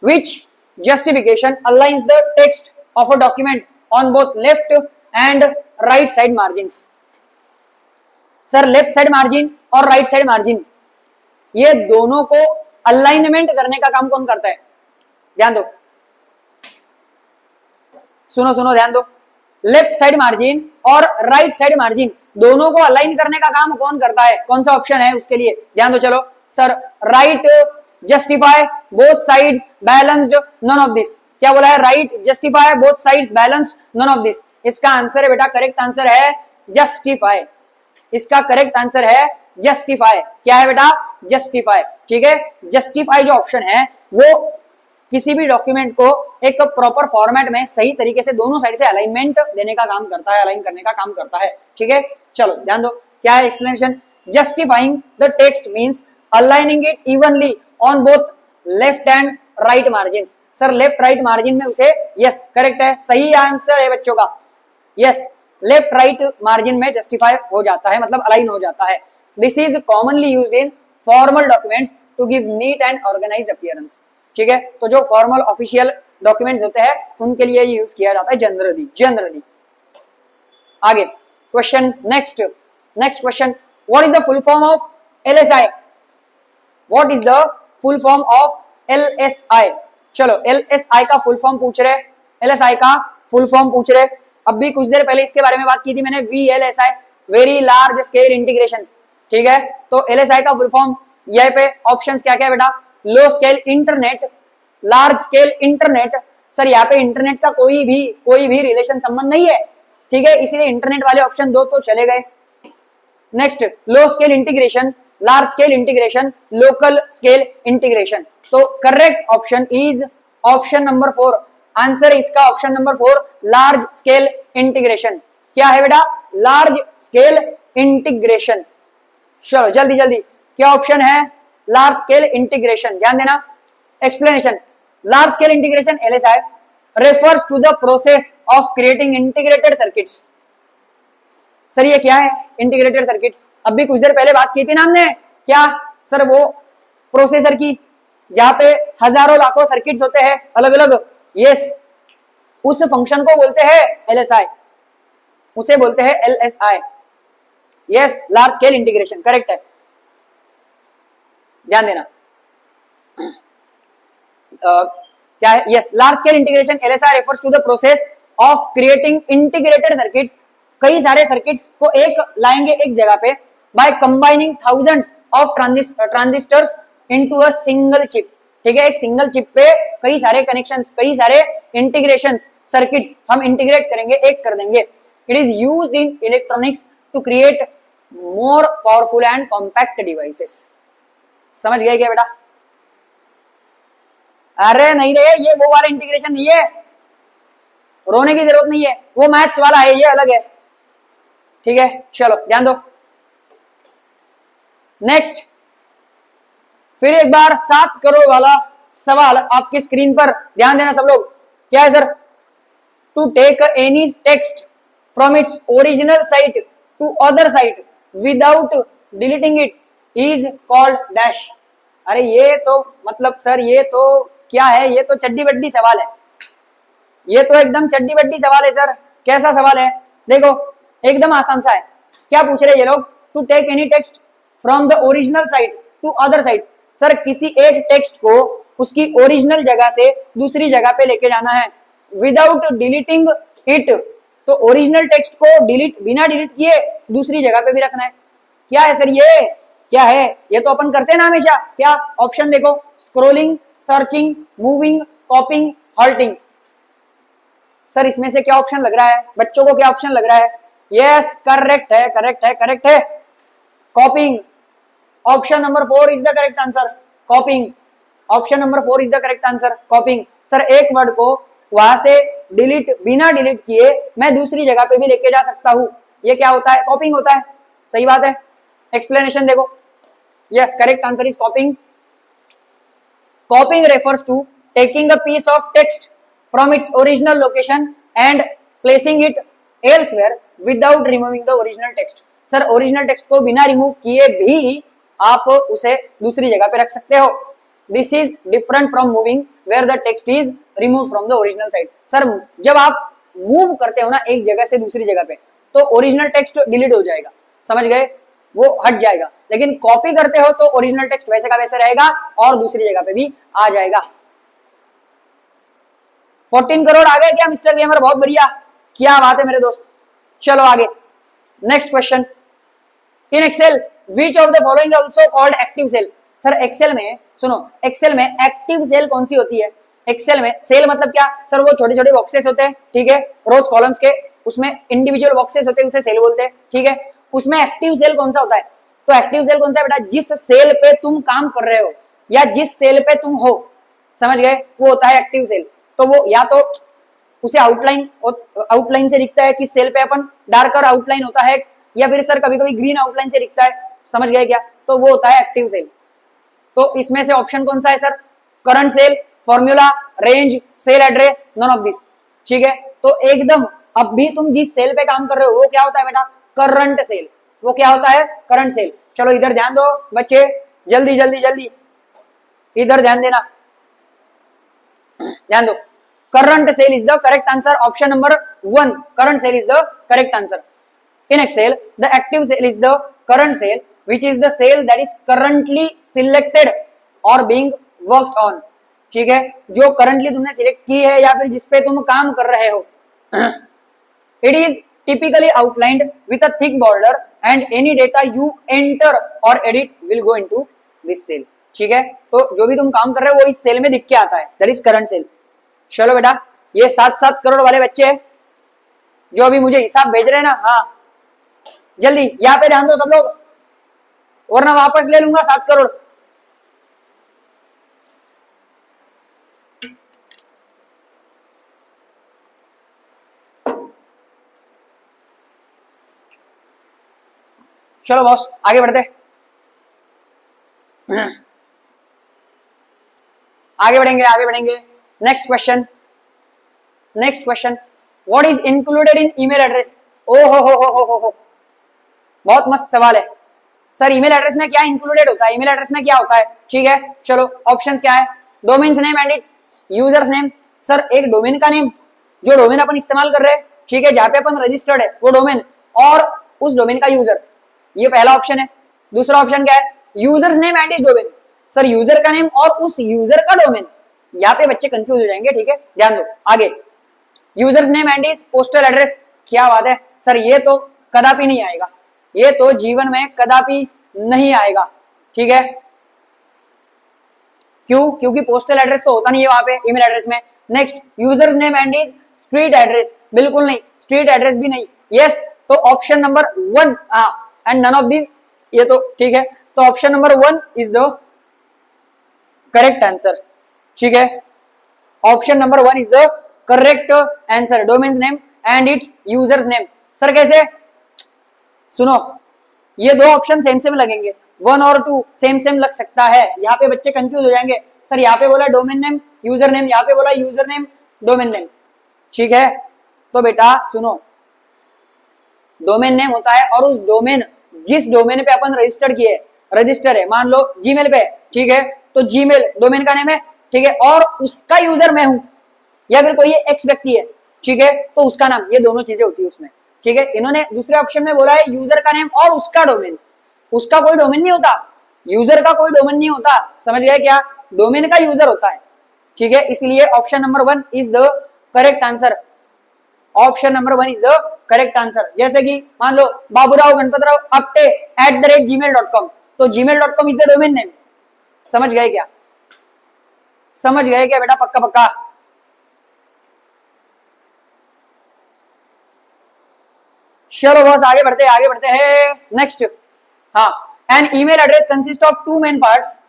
which justification aligns the text of a document on both left and right side margins. Sir left side margin और राइट साइड मार्जिन ये दोनों को अलाइनमेंट करने का काम कौन करता है? ध्यान दो, सुनो सुनो ध्यान दो। लेफ्ट साइड मार्जिन और राइट साइड मार्जिन दोनों को अलाइन करने का काम कौन करता है? कौन सा ऑप्शन है उसके लिए? ध्यान दो। चलो sir right justify both sides balanced none of this. क्या बोला है? Right justify both sides balanced none of this. इसका आंसर है बेटा, करेक्ट आंसर है जस्टिफाई। इसका करेक्ट आंसर है जस्टिफाई। क्या है बेटा? जस्टिफाई। ठीक है, जस्टिफाई जो ऑप्शन है वो किसी भी डॉक्यूमेंट को एक प्रॉपर फॉर्मेट में सही तरीके से दोनों साइड से अलाइनमेंट देने का काम करता है, अलाइन करने का काम करता है। ठीक है, चलो ध्यान दो क्या है explanation. Justifying the text means aligning it evenly on both left and right margins. Sir left right margin में उसे, यस करेक्ट है, सही आंसर है बच्चों का। यस, लेफ्ट राइट मार्जिन में जस्टिफाई हो जाता है, मतलब अलाइन हो जाता है। This is commonly used in formal documents to give neat and organized appearance. ठीक है, तो जो फॉर्मल ऑफिशियल डॉक्यूमेंट्स होते हैं उनके लिए यूज किया जाता है जनरली। आगे question, next question, what is the full form of LSI? What is the full form of LSI? चलो एलएसआई का फुल फॉर्म पूछ रहे, एलएसआई का फुल फॉर्म पूछ रहे। अब भी कुछ देर पहले इसके बारे में बात की थी मैंने, VLSI, very large scale integration. ठीक है, तो एलएसआई का फुल फॉर्म यह पे ऑप्शंस क्या क्या है बेटा? Low scale internet, large scale internet. Sir यहाँ पे इंटरनेट का कोई भी रिलेशन संबंध नहीं है। ठीक है, इसीलिए इंटरनेट वाले ऑप्शन दो तो चले गए। Next, low scale integration, large scale integration, local scale integration. तो correct option is option number 4। Answer इसका option number 4, large scale integration. क्या है बेटा? Large scale integration. चलो जल्दी जल्दी, क्या ऑप्शन है? Large scale integration. ध्यान देना, explanation. Large scale integration LSI refers to the process of creating integrated circuits। Sir ये क्या है इंटीग्रेटेड सर्किट्स? अभी कुछ देर पहले बात की थी ना हमने, क्या सर? वो प्रोसेसर की जहां पे हजारों लाखों सर्किट्स होते हैं अलग अलग, यस, उस फंक्शन को बोलते हैं एलएसआई, उसे बोलते हैं LSI. Yes, large scale integration correct है, ध्यान देना। क्या है? Yes, large scale integration LSI refers to the process of creating integrated circuits. कई सारे सर्किट्स को एक लाएंगे एक जगह पे by combining thousands of transistors into a single chip. ठीक है, एक सिंगल चिप पे कई सारे कनेक्शंस, कई सारे इंटीग्रेशंस, सर्किट्स हम इंटीग्रेट करेंगे, एक कर देंगे। It is used in electronics to create more powerful and compact devices. समझ गए क्या बेटा? अरे नहीं रे, ये वो वाला इंटीग्रेशन नहीं है, रोने की जरूरत नहीं है, वो मैथ्स वाला है, ये अलग है। ठीक है, चलो ध्यान दो। नेक्स्ट, फिर एक बार 7 करोड़ वाला सवाल आपकी स्क्रीन पर, ध्यान देना सब लोग। क्या है sir? To take any text from its original site to other site without deleting it is called dash. अरे ये तो मतलब सर ये तो क्या है? ये तो चड्डी बड्डी सवाल है, ये तो एकदम चड्डी बड्डी सवाल है सर। कैसा सवाल है? देखो एकदम आसान सा है। क्या पूछ रहे ये लोग? To take any text from the original site to other site. Sir किसी एक टेक्स्ट को उसकी ओरिजिनल जगह से दूसरी जगह पे लेके जाना है विदाउट डिलीटिंग इट। तो ओरिजिनल टेक्स्ट को डिलीट, बिना डिलीट किए दूसरी जगह पे भी रखना है। क्या है सर ये? क्या है? ये तो अपन करते हैं ना हमेशा। क्या ऑप्शन देखो? Scrolling, searching, moving, कॉपिंग, halting. Sir इसमें से क्या ऑप्शन लग रहा है बच्चों को? क्या ऑप्शन लग रहा है? यस करेक्ट है, करेक्ट है, करेक्ट है, कॉपिंग। Option number 4 is the correct answer, कॉपिंग। Option number 4 is the correct answer, कॉपिंग। Sir एक वर्ड को वहां से डिलीट, बिना डिलीट किए मैं दूसरी जगह पे भी लेके जा सकता हूं, ये क्या होता है? कॉपिंग होता है। सही बात है, एक्सप्लेनेशन देखो। Yes, correct answer is कॉपिंग। Copying refers to taking a piece of text from its original location and placing it elsewhere without removing the original text। Sir original text को बिना रिमूव किए भी आप उसे दूसरी जगह पे रख सकते हो। This is different from moving where the text is remove from the original side. Sir जब आप मूव करते हो ना एक जगह से दूसरी जगह पे, तो ओरिजिनल टेक्स्ट डिलीट हो जाएगा, समझ गए, वो हट जाएगा। लेकिन कॉपी करते हो तो ओरिजिनल टेक्स्ट वैसे का वैसे रहेगा और दूसरी जगह पे भी आ जाएगा। 14 करोड़ आ गए क्या मिस्टर गेमर? बहुत बढ़िया, क्या बात है मेरे दोस्त। चलो आगे, next question. In Excel which of the following also called active cell? Sir Excel में सुनो, एक्सेल में एक्टिव सेल कौन सी होती है? एक्सेल में सेल मतलब क्या सर? वो छोटे छोटे बॉक्सेस होते हैं, ठीक है, रोज कॉलम्स के, उसमें इंडिविजुअल बॉक्सेस होते हैं, उसे सेल बोलते हैं, ठीक है। उसमें एक्टिव सेल कौन सा होता है? तो एक्टिव सेल कौन सा है बेटा? जिस सेल पे तुम काम कर रहे हो या जिस सेल पे तुम हो, समझ गए, वो होता है एक्टिव सेल। तो वो या तो उसे आउटलाइन से लिखता है कि सेल पे अपन डार्कर आउटलाइन होता है, या फिर सर कभी कभी ग्रीन आउटलाइन से लिखता है, समझ गए क्या? तो वो होता है एक्टिव सेल। तो इसमें से ऑप्शन कौन सा है sir? Current cell, formula, range, cell address, none of this, ठीक है। तो एकदम अब भी तुम जिस सेल पे काम कर रहे हो वो क्या होता है बेटा? Current cell. वो क्या होता है? Current cell. चलो इधर ध्यान दो बच्चे, जल्दी जल्दी जल्दी इधर ध्यान देना, ध्यान दो। Current cell is the correct answer, option number 1, current cell is the correct answer. In Excel, the active cell is the current cell, which is the cell that is currently selected or being worked on, ठीक है, जो करंटली तुमने सिलेक्ट की है या फिर जिसपे तुम काम कर रहे हो। It is typically outlined with a thick border and any data you enter or edit will go into this cell, ठीक है। तो जो भी तुम काम कर रहे हो वो इस सेल में दिख के आता है, that is current cell। चलो बेटा, ये 7-7 करोड़ वाले बच्चे जो अभी मुझे हिसाब भेज रहे हैं ना, हाँ जल्दी यहाँ पे ध्यान दो सब लोग, वरना वापस ले लूंगा 7 करोड़। चलो बॉस आगे बढ़ते, आगे बढ़ेंगे आगे बढ़ेंगे। Next question, next question, what is included in email address? ओ हो, बहुत मस्त सवाल है सर। ईमेल एड्रेस में क्या इंक्लूडेड होता है? ईमेल एड्रेस में क्या होता है, ठीक है। चलो ऑप्शंस क्या है? Domains name and its users name. Sir एक डोमेन का नेम, जो डोमेन अपन इस्तेमाल कर रहे हैं, ठीक है, जहां पे अपन रजिस्टर्ड है वो डोमेन, और उस डोमेन का यूजर, ये पहला ऑप्शन है। दूसरा ऑप्शन क्या है? Users name and its domain. Sir user का नेम और उस यूजर का डोमेन, यहाँ पे बच्चे कंफ्यूज हो जाएंगे, ठीक है, ध्यान दो। आगे users name and it's postal address. क्या बात है सर, ये तो कदापि नहीं आएगा, ये तो जीवन में कदापि नहीं आएगा, ठीक है। क्यों? क्योंकि पोस्टल एड्रेस तो होता नहीं है वहां पे ईमेल एड्रेस में। Next, users name and is street address, बिल्कुल नहीं, स्ट्रीट एड्रेस भी नहीं। यस, तो option number 1 and none of this, ये तो ठीक है। तो option number 1 is the correct answer, ठीक है। Option number 1 is the correct answer, domain name and its users name. Sir कैसे? सुनो, ये दो ऑप्शन सेम सेम लगेंगे, 1 और 2 सेम सेम लग सकता है, यहाँ पे बच्चे कंफ्यूज हो जाएंगे। सर यहाँ पे बोला डोमेन नेम यूजर नेम, यहाँ पे बोला यूजर नेम डोमेन नेम, ठीक है। तो बेटा सुनो, डोमेन नेम होता है और उस डोमेन, जिस डोमेन पे अपन रजिस्टर है, मान लो जीमेल पे, ठीक है, तो जीमेल डोमेन का नेम है, ठीक है, और उसका यूजर मैं हूं या फिर कोई एक्स व्यक्ति है, ठीक है, तो उसका नाम, ये दोनों चीजें होती है उसमें, ठीक है। इन्होंने दूसरे ऑप्शन में बोला है यूजर का नेम और उसका डोमेन, उसका कोई डोमेन नहीं होता, यूजर का कोई डोमेन नहीं होता, समझ गए क्या? डोमेन का यूजर होता है, ठीक है। इसलिए option number 1 is the correct answer, option number 1 is the correct answer. जैसे कि मान लो बाबूराव गणपतराव अपटे @gmail.com, तो gmail.com is the domain name, समझ गए क्या? समझ गए क्या बेटा? पक्का पक्का। चलो बस आगे बढ़ते हैं। नेक्स्ट, हाँ, an email address consist of 2 main parts,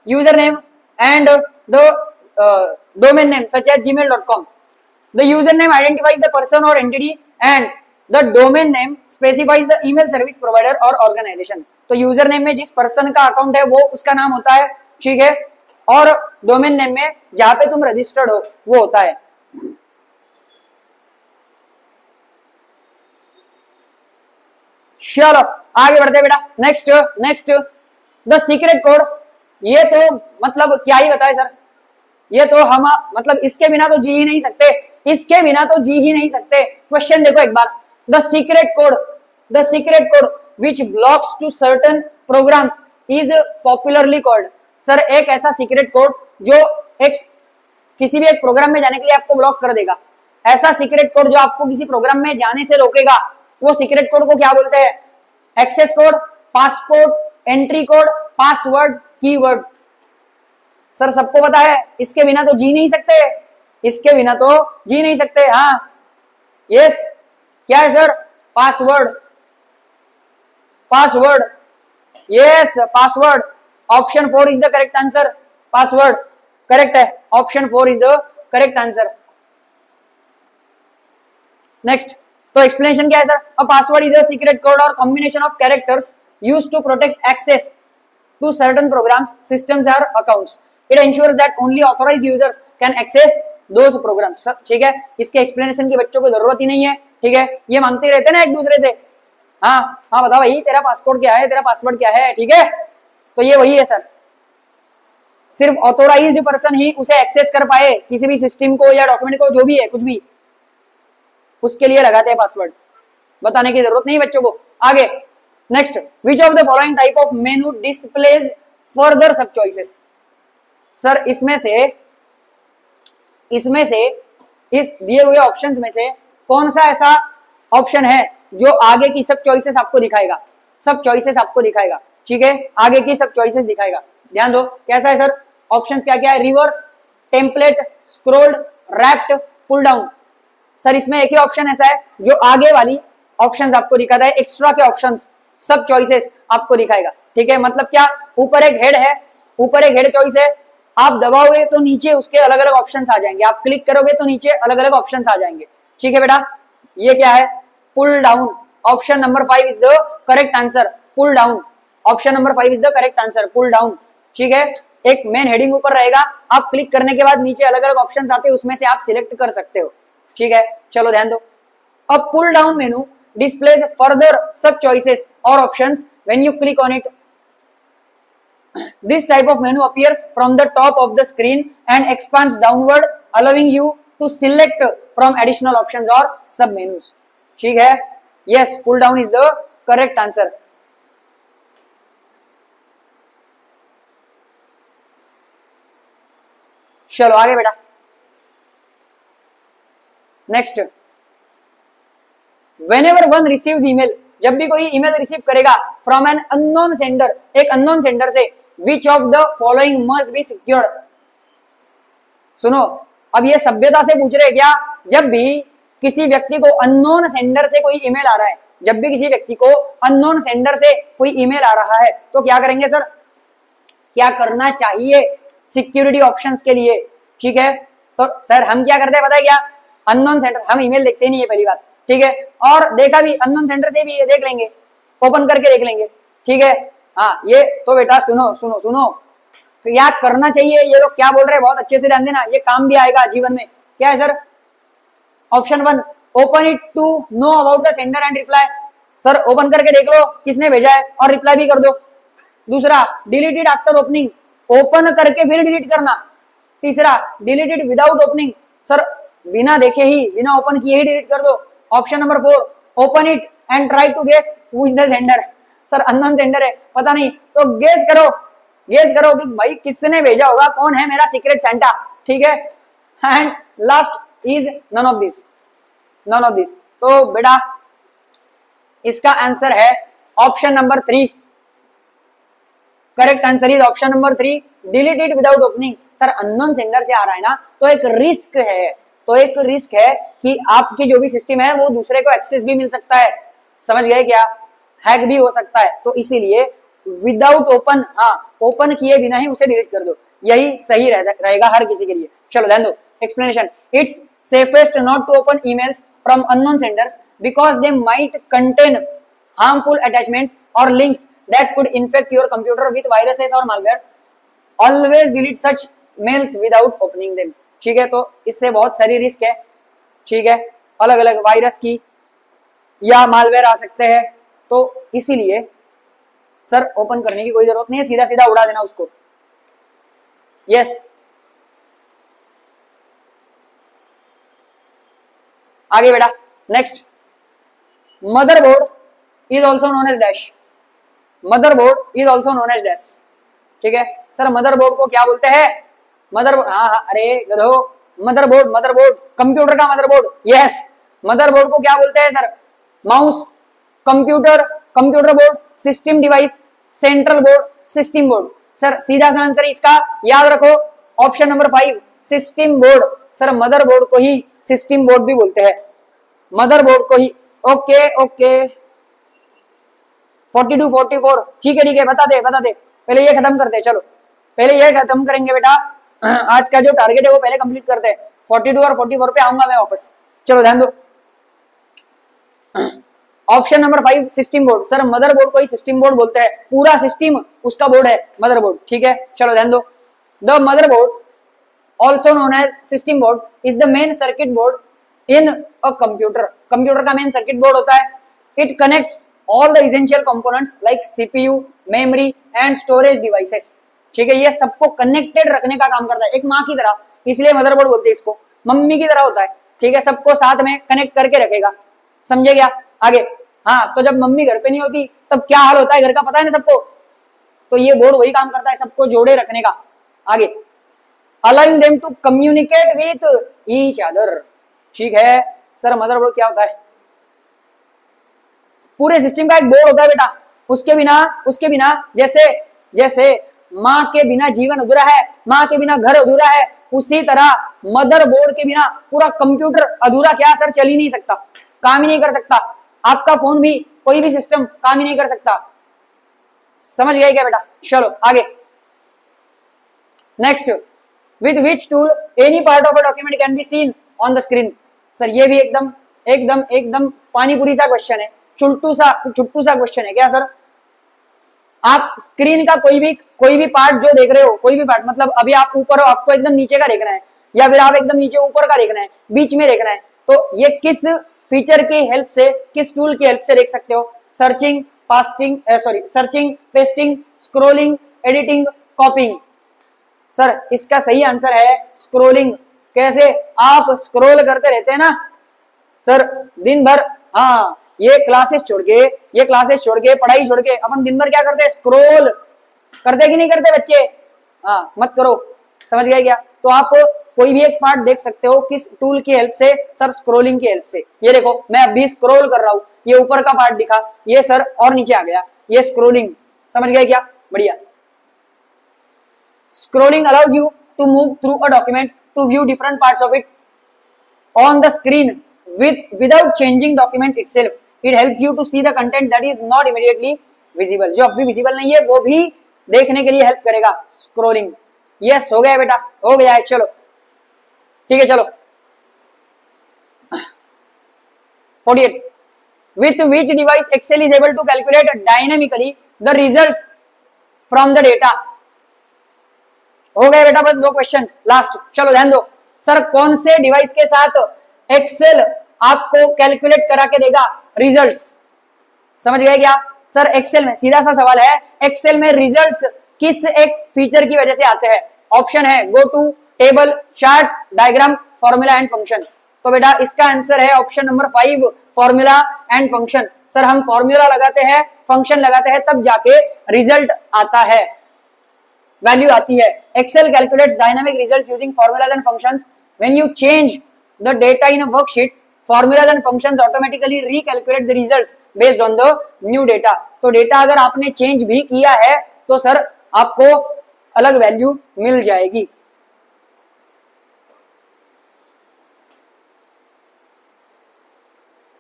user name and the domain name such as gmail.com. The username identifies the person or entity and the domain name specifies the email service provider or organization. तो यूजर नेम में जिस पर्सन का अकाउंट है वो उसका नाम होता है, ठीक है, और डोमेन नेम में जहां पे तुम रजिस्टर्ड हो वो होता है। चलो आगे बढ़ते बेटा। नेक्स्ट द सीक्रेट कोड, ये तो मतलब क्या ही बताए सर, ये तो हम मतलब इसके बिना तो जी ही नहीं सकते, इसके बिना तो जी ही नहीं सकते। क्वेश्चन देखो एक बार, the secret code which blocks to certain programs is popularly called. Sir एक ऐसा सीक्रेट कोड जो एक किसी भी एक प्रोग्राम में जाने के लिए आपको ब्लॉक कर देगा, ऐसा सीक्रेट कोड जो आपको किसी प्रोग्राम में जाने से रोकेगा, वो सीक्रेट कोड को क्या बोलते हैं? Access code, passport, entry code, password, keyword. Sir सबको पता है, इसके बिना तो जी नहीं सकते, इसके बिना तो जी नहीं सकते। हाँ यस, क्या है सर? Password, password, yes password. Option 4 is the correct answer. Password correct है, option 4 is the correct answer. Next, तो एक्सप्लेनेशन क्या है sir? A password is a secret code और combination of characters used to protect access to certain programs, systems और accounts. It ensures that only authorized users can access those programs. ठीक है, इसके एक्सप्लेनेशन की बच्चों को जरूरत ही नहीं है। ठीक है, ये मांगते रहते हैं ना एक दूसरे से, हाँ हाँ बता भाई तेरा पासपोर्ट क्या है, तेरा पासवर्ड क्या है। ठीक है, तो ये वही है सर, सिर्फ ऑथोराइज्ड पर्सन ही उसे एक्सेस कर पाए, किसी भी सिस्टम को या डॉक्यूमेंट को, जो भी है कुछ भी, उसके लिए लगाते हैं पासवर्ड। बताने की जरूरत नहीं बच्चों को। आगे next, which of the following type of menu displays further सब चॉइसेस। सर इसमें से इस दिए हुए ऑप्शंस में से कौन सा ऐसा ऑप्शन है जो आगे की सब चॉइसेस आपको दिखाएगा? सब चॉइसेस आपको दिखाएगा। ठीक है, आगे की सब चॉइसेस दिखाएगा। ध्यान दो कैसा है सर। ऑप्शंस क्या क्या है? Reverse, template, scrolled, wrapped, pull down. Sir इसमें एक ही ऑप्शन ऐसा है जो आगे वाली ऑप्शंस आपको दिखाता है, एक्स्ट्रा के ऑप्शंस सब चॉइसेस आपको दिखाएगा। ठीक है, मतलब क्या? ऊपर एक हेड है, ऊपर एक हेड चॉइस है, आप दबाओगे तो नीचे उसके अलग अलग ऑप्शंस आ जाएंगे, आप क्लिक करोगे तो नीचे अलग अलग ऑप्शंस आ जाएंगे। ठीक है बेटा, ये क्या है? Pull down. Option number 5 is the correct answer, pull down. Option number 5 is the correct answer, pull down. ठीक है, एक मेन हेडिंग ऊपर रहेगा, आप क्लिक करने के बाद नीचे अलग अलग ऑप्शंस आते हैं, उसमें से आप सिलेक्ट कर सकते हो। ठीक है, चलो ध्यान दो। अब pull down menu displays further sub choices or options when you click on it. This type of menu appears from the top of the screen and expands downward, allowing you to select from additional options or sub menus. ठीक है, yes, pull down is the correct answer. चलो आगे बेटा। Next, whenever one receives email, जब भी कोई ईमेल रिसीव करेगा फ्रॉम एन अननोन सेंडर, एक अननोन सेंडर से, विच of the following must be secured. सुनो, अब ये सभ्यता से पूछ रहे क्या? जब भी किसी व्यक्ति को अननोन सेंडर से कोई ईमेल आ रहा है, जब भी किसी व्यक्ति को अननोन सेंडर से कोई ईमेल आ रहा है, तो क्या करेंगे सर? क्या करना चाहिए सिक्योरिटी ऑप्शंस के लिए? ठीक है, तो सर हम क्या करते हैं पता है क्या? अननोन सेंडर, हम ईमेल देखते नहीं है पहली बात। ठीक है, और देखा भी अननोन सेंटर से भी देख लेंगे, ओपन करके देख लेंगे। ठीक है, हाँ ये तो बेटा सुनो सुनो सुनो, क्या करना चाहिए, ये लोग क्या बोल रहे हैं बहुत अच्छे से ध्यान देना, ये काम भी आएगा जीवन में। क्या है sir? Option 1, open it to know about the sender and reply. Sir open करके देख लो किसने भेजा है और रिप्लाई भी कर दो। दूसरा, delete it after opening, open करके फिर डिलीट करना। तीसरा, delete it without opening, sir बिना देखे ही, बिना ओपन किए ही डिलीट कर दो। Option number 4, open it and try to guess who is the sender. Sir unknown sender है, पता नहीं, तो गेस करो कि भाई किसने भेजा होगा, कौन है मेरा सीक्रेट सेंटा। ठीक है, and last is none of this. तो बेटा इसका आंसर है option number 3। Correct answer is option number 3, delete it without opening. Sir unknown sender से आ रहा है ना, तो एक रिस्क है कि आपकी जो भी सिस्टम है वो दूसरे को एक्सेस भी मिल सकता है। समझ गए क्या? हैक भी हो सकता है, तो इसीलिए विदाउट ओपन, हाँ ओपन किए बिना ही उसे डिलीट कर दो, यही सही रहेगा हर किसी के लिए। चलो ध्यान दो, explanation. It's safest not to open emails from unknown senders because they might contain harmful attachments और links that could infect your computer with viruses or malware. Always delete such mails without opening them. ठीक है, तो इससे बहुत सारी रिस्क है। ठीक है, अलग अलग वायरस की या मालवेयर आ सकते हैं, तो इसीलिए सर ओपन करने की कोई जरूरत नहीं है, सीधा सीधा उड़ा देना उसको। यस, आगे बेटा। Next, motherboard is also known as dash, motherboard is also known as dash. ठीक है सर, मदरबोर्ड को क्या बोलते हैं? मदरबोर्ड, हाँ हाँ, अरे गधो, मदरबोर्ड, मदरबोर्ड कंप्यूटर का मदरबोर्ड, यस। मदरबोर्ड को क्या बोलते हैं sir? Mouse, computer, computer board, system device, central board, system board. Sir सीधा सा आंसर इसका याद रखो, option number 5 system board. Sir motherboard को ही सिस्टम बोर्ड भी बोलते हैं, मदरबोर्ड को ही। ओके ओके 42 44 ठीक है, बता दे पहले ये खत्म करते हैं। चलो पहले ये खत्म करेंगे बेटा, आज का जो टारगेट है वो पहले कंप्लीट करते हैं। 42 और 44 पे आऊंगा मैं वापस। चलो ध्यान दो, option number 5 system board. Sir motherboard को ही सिस्टम बोर्ड बोलते हैं, पूरा सिस्टम उसका बोर्ड है मदरबोर्ड। ठीक है चलो ध्यान दो, the motherboard also known as system board is the main circuit board in a computer. Computer का मेन सर्किट बोर्ड होता है। It connects all the essential components like CPU, memory and storage devices. ठीक है, ये सबको कनेक्टेड रखने का काम करता है, एक माँ की तरह, इसलिए मदरबोर्ड बोलते हैं इसको, मम्मी की तरह होता है। ठीक है, सबको साथ में कनेक्ट करके रखेगा, समझे क्या? आगे, हाँ तो जब मम्मी घर पे नहीं होती तब क्या हाल होता है घर का, पता है ना सबको, तो ये बोर्ड वही काम करता है, सबको जोड़े रखने का। आगे, allowing them to communicate with each other। ठीक है सर, मदरबोर्ड क्या होता है? पूरे सिस्टम का एक बोर्ड होता है बेटा, उसके बिना जैसे माँ के बिना जीवन अधूरा है, माँ के बिना घर अधूरा है, उसी तरह मदरबोर्ड के बिना पूरा कंप्यूटर अधूरा क्या सर, चल ही नहीं सकता, काम ही नहीं कर सकता। आपका फोन भी, कोई भी सिस्टम काम ही नहीं कर सकता। समझ गए क्या बेटा? चलो आगे, next, with which tool any part of a document can be seen on the screen। Sir ये भी एकदम पानीपुरी सा क्वेश्चन है, छुट्टू सा क्वेश्चन है क्या सर? आप स्क्रीन का कोई भी पार्ट जो देख रहे हो, कोई भी पार्ट, मतलब अभी आप ऊपर हो, आपको एकदम नीचे का देखना है, या फिर आप एकदम नीचे ऊपर का देखना है, बीच में देखना है, तो ये किस फीचर की हेल्प से, किस टूल की हेल्प से देख सकते हो? Searching, pasting, scrolling, editing, कॉपिंग। Sir इसका सही आंसर है स्क्रोलिंग। कैसे? आप स्क्रोल करते रहते हैं ना सर दिन भर, हाँ ये क्लासेस छोड़ के पढ़ाई छोड़ के अपन दिन भर क्या करते हैं? स्क्रोल करते कि नहीं करते बच्चे? हाँ मत करो, समझ गए क्या? तो आप कोई भी एक पार्ट देख सकते हो, किस टूल की हेल्प से? सर स्क्रोलिंग की हेल्प से। ये देखो मैं अभी स्क्रोल कर रहा हूँ, ये ऊपर का पार्ट दिखा, ये सर और नीचे आ गया, ये स्क्रोलिंग। समझ गए क्या? बढ़िया। Scrolling allows you to move through a document to view different parts of it on the screen without changing document itself. It helps you to see the content that is not immediately visible। जो अभी विजिबल नहीं है वो भी देखने के लिए हेल्प करेगा स्क्रोलिंग। यस हो गया बेटा, हो गया है। चलो ठीक है, चलो 48 with which device Excel is able to calculate dynamically the results from the data। हो गए बेटा, बस 2 क्वेश्चन लास्ट। चलो ध्यान दो, सर कौन से डिवाइस के साथ एक्सेल आपको कैलकुलेट करा के देगा रिजल्ट्स? समझ गए क्या? सर एक्सेल में, सीधा सा सवाल है, एक्सेल में रिजल्ट्स किस एक फीचर की वजह से आते हैं? ऑप्शन है go to, table, chart, diagram, formula and function. तो बेटा इसका आंसर है option number 5 formula and function. Sir हम फॉर्मूला लगाते हैं, फंक्शन लगाते हैं, तब जाके रिजल्ट आता है, वैल्यू आती है। Excel calculates dynamic results using formulas and functions। When you change the data in a worksheet, formulas and functions automatically recalculate the results based on the new data। तो डेटा अगर आपने चेंज भी किया है तो सर आपको अलग वैल्यू मिल जाएगी।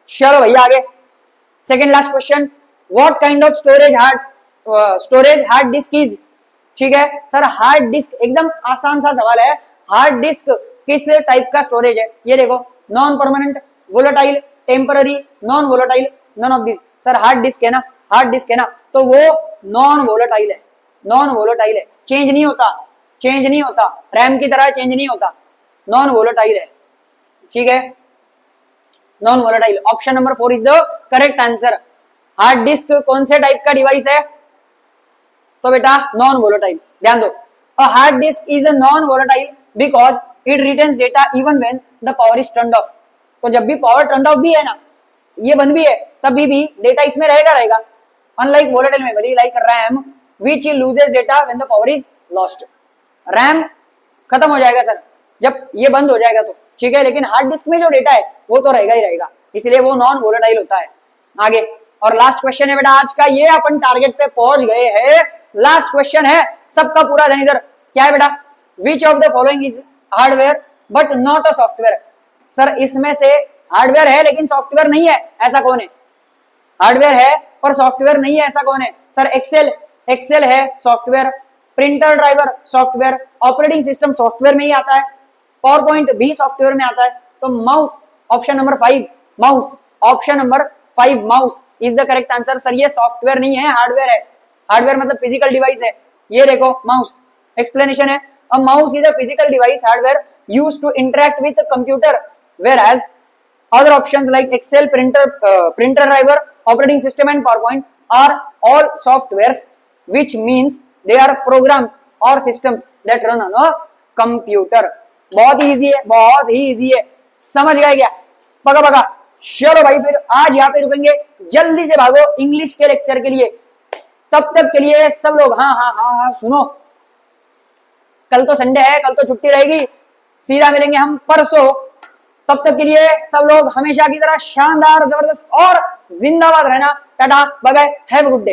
चलो भैया आगे, second last question, what kind of storage hard disk is. ठीक है सर, हार्ड डिस्क एकदम आसान सा सवाल है, हार्ड डिस्क किस टाइप का स्टोरेज है? ये देखो, non permanent, volatile, temporary, non volatile, none of this. Sir hard disk है ना, तो वो नॉन वोलेटाइल है, चेंज नहीं होता, रैम की तरह चेंज नहीं होता, नॉन वोलेटाइल है। ठीक है, non volatile, option number 4 is the correct answer. Hard disk कौन से टाइप का डिवाइस है? तो बेटा नॉन वोलेटाइल। ध्यान दो, a hard disk is a non volatile because it retains data even when the power is turned of. तो जब भी पावर टर्न्ड ऑफ भी है ना, ये बंद भी है, तभी भी डेटा इसमें रहेगा। Unlike volatile memory like RAM which loses data when the power is lost. RAM खत्म हो जाएगा सर जब ये बंद हो जाएगा तो, ठीक है, लेकिन हार्ड डिस्क में जो डेटा है वो तो रहेगा ही रहेगा, इसलिए वो नॉन वोलेटाइल होता है। आगे और लास्ट क्वेश्चन है बेटा आज का, ये अपन टारगेट पे पहुंच गए हैं। लास्ट क्वेश्चन है, सबका पूरा ध्यान इधर। क्या है बेटा? विच of the following is hardware but not a software. Sir इसमें से हार्डवेयर है लेकिन सॉफ्टवेयर नहीं है, ऐसा कौन है? हार्डवेयर है पर सॉफ्टवेयर नहीं है, ऐसा कौन है? सर एक्सेल है software, printer driver software, operating system software में ही आता है, पावर पॉइंट भी सॉफ्टवेयर में आता है। तो mouse option number 5, mouse option number 5 mouse is the correct answer. Sir ये सॉफ्टवेयर नहीं है, हार्डवेयर है। हार्डवेयर मतलब फिजिकल डिवाइस है। ये देखो माउस, एक्सप्लेनेशन है, a mouse is a physical device hardware used to interact with computer, whereas other options like Excel, printer driver, operating system and PowerPoint are all softwares, which means they are programs or systems that run on a computer। बहुत ही इजी है, बहुत ही इजी है, समझ गए क्या? पका चलो भाई फिर आज यहाँ पे रुकेंगे, जल्दी से भागो इंग्लिश के लेक्चर के लिए। तब तक के लिए सब लोग हाँ सुनो, कल तो संडे है, कल तो छुट्टी रहेगी, सीधा मिलेंगे हम परसों। तब तक के लिए सब लोग हमेशा की तरह शानदार, जबरदस्त और जिंदाबाद रहना। Tata bye bye, have a good day.